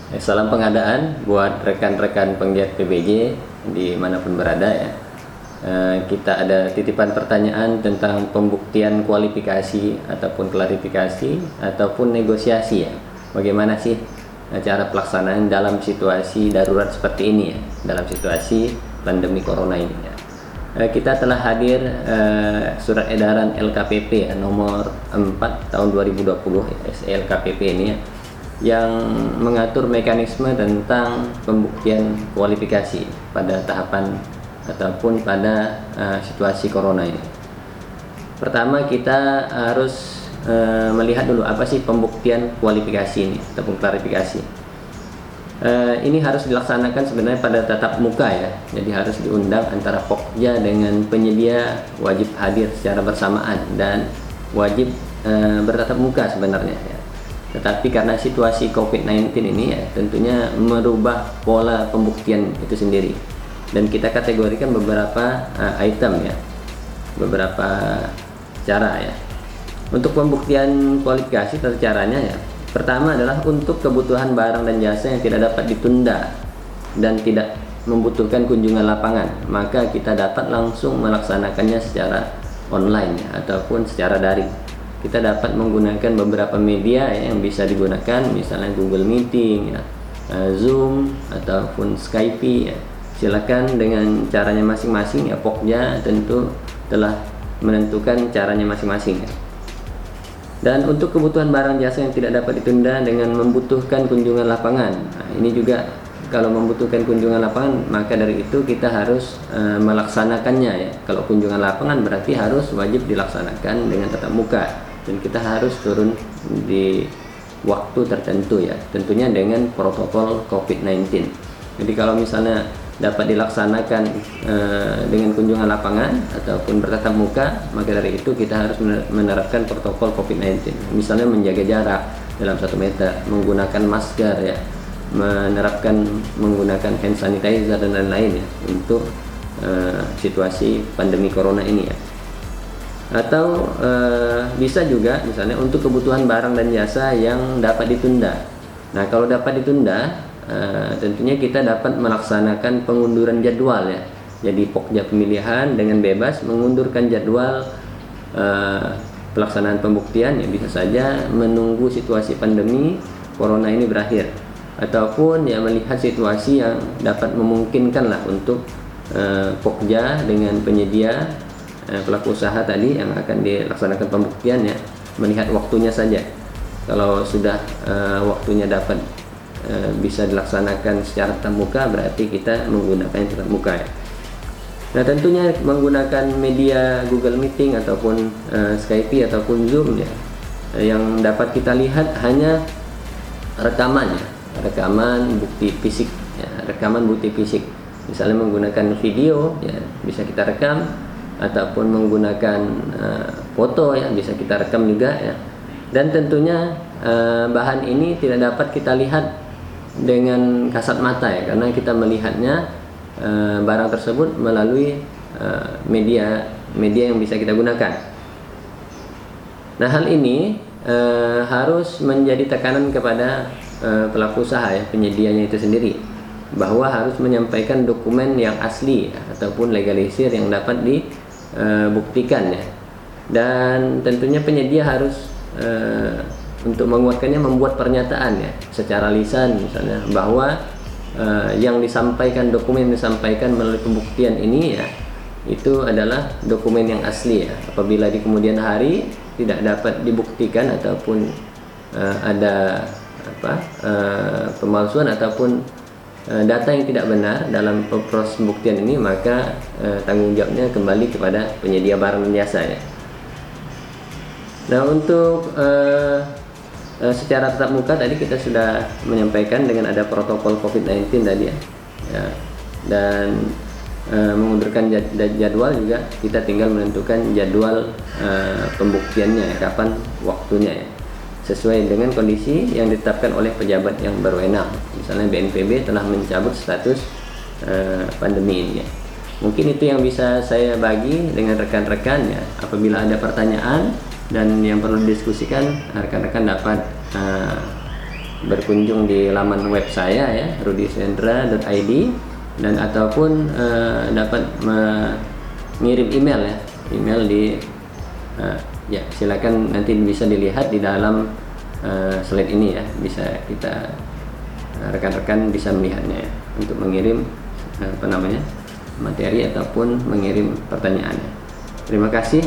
Salam pengadaan buat rekan-rekan penggiat PBJ dimanapun berada ya. Kita ada titipan pertanyaan tentang pembuktian kualifikasi ataupun klarifikasi ataupun negosiasi ya. Bagaimana sih cara pelaksanaan dalam situasi darurat seperti ini ya, dalam situasi pandemi corona ini ya. Kita telah hadir surat edaran LKPP ya, nomor 4 tahun 2020 LKPP ini ya, yang mengatur mekanisme tentang pembuktian kualifikasi pada tahapan ataupun pada situasi corona ini. Pertama kita harus melihat dulu apa sih pembuktian kualifikasi ini ataupun klarifikasi. Ini harus dilaksanakan sebenarnya pada tatap muka ya, jadi harus diundang antara Pokja dengan penyedia, wajib hadir secara bersamaan dan wajib bertatap muka sebenarnya ya. Tetapi karena situasi COVID-19 ini ya, tentunya merubah pola pembuktian itu sendiri, dan kita kategorikan beberapa item ya, beberapa cara ya. Untuk pembuktian kualifikasi tata caranya ya, pertama adalah untuk kebutuhan barang dan jasa yang tidak dapat ditunda dan tidak membutuhkan kunjungan lapangan, maka kita dapat langsung melaksanakannya secara online ya, ataupun secara daring. Kita dapat menggunakan beberapa media ya, yang bisa digunakan, misalnya Google Meeting ya, Zoom ataupun Skype ya. Silakan dengan caranya masing-masing ya, Pokja tentu telah menentukan caranya masing-masing ya. Dan untuk kebutuhan barang jasa yang tidak dapat ditunda dengan membutuhkan kunjungan lapangan, nah, ini juga kalau membutuhkan kunjungan lapangan, maka dari itu kita harus melaksanakannya ya. Kalau kunjungan lapangan berarti harus wajib dilaksanakan dengan tatap muka, dan kita harus turun di waktu tertentu ya, tentunya dengan protokol COVID-19. Jadi kalau misalnya dapat dilaksanakan dengan kunjungan lapangan ataupun bertatap muka, maka dari itu kita harus menerapkan protokol COVID-19, misalnya menjaga jarak dalam 1 meter, menggunakan masker ya, menggunakan hand sanitizer dan lain-lain ya, untuk situasi pandemi corona ini ya. Atau bisa juga misalnya untuk kebutuhan barang dan jasa yang dapat ditunda. Nah, kalau dapat ditunda, tentunya kita dapat melaksanakan pengunduran jadwal ya. Jadi Pokja pemilihan dengan bebas mengundurkan jadwal pelaksanaan pembuktian ya, bisa saja menunggu situasi pandemi corona ini berakhir, ataupun ya melihat situasi yang dapat memungkinkan lah untuk Pokja dengan penyedia pelaku usaha tadi yang akan dilaksanakan pembuktian ya, melihat waktunya saja. Kalau sudah waktunya dapat bisa dilaksanakan secara tatap muka, berarti kita menggunakan tatap muka ya. Nah, tentunya menggunakan media Google Meeting ataupun Skype ataupun Zoom ya, yang dapat kita lihat hanya rekaman ya, rekaman bukti fisik ya, rekaman bukti fisik. Misalnya menggunakan video ya, bisa kita rekam, ataupun menggunakan foto ya, bisa kita rekam juga ya. Dan tentunya bahan ini tidak dapat kita lihat dengan kasat mata ya, karena kita melihatnya barang tersebut melalui media yang bisa kita gunakan. Nah, hal ini harus menjadi tekanan kepada pelaku usaha ya, penyedianya itu sendiri, bahwa harus menyampaikan dokumen yang asli ya, ataupun legalisir yang dapat dibuktikan ya. Dan tentunya penyedia harus untuk menguatkannya membuat pernyataan ya, secara lisan misalnya, bahwa yang disampaikan, dokumen yang disampaikan melalui pembuktian ini ya, itu adalah dokumen yang asli ya. Apabila di kemudian hari tidak dapat dibuktikan ataupun ada pemalsuan ataupun data yang tidak benar dalam proses pembuktian ini, maka tanggung jawabnya kembali kepada penyedia barang dan jasa ya. Nah, untuk secara tatap muka tadi kita sudah menyampaikan dengan ada protokol COVID-19 tadi ya, dan mengundurkan jadwal juga, kita tinggal menentukan jadwal pembuktiannya ya, kapan waktunya ya, sesuai dengan kondisi yang ditetapkan oleh pejabat yang berwenang. Misalnya BNPB telah mencabut status pandemi ini ya. Mungkin itu yang bisa saya bagi dengan rekan-rekan ya. Apabila ada pertanyaan dan yang perlu didiskusikan, rekan-rekan dapat berkunjung di laman web saya ya, rudisendra.id, dan ataupun dapat mengirim email ya, email di ya silakan nanti bisa dilihat di dalam slide ini ya, bisa kita rekan-rekan bisa melihatnya ya, untuk mengirim materi ataupun mengirim pertanyaannya. Terima kasih.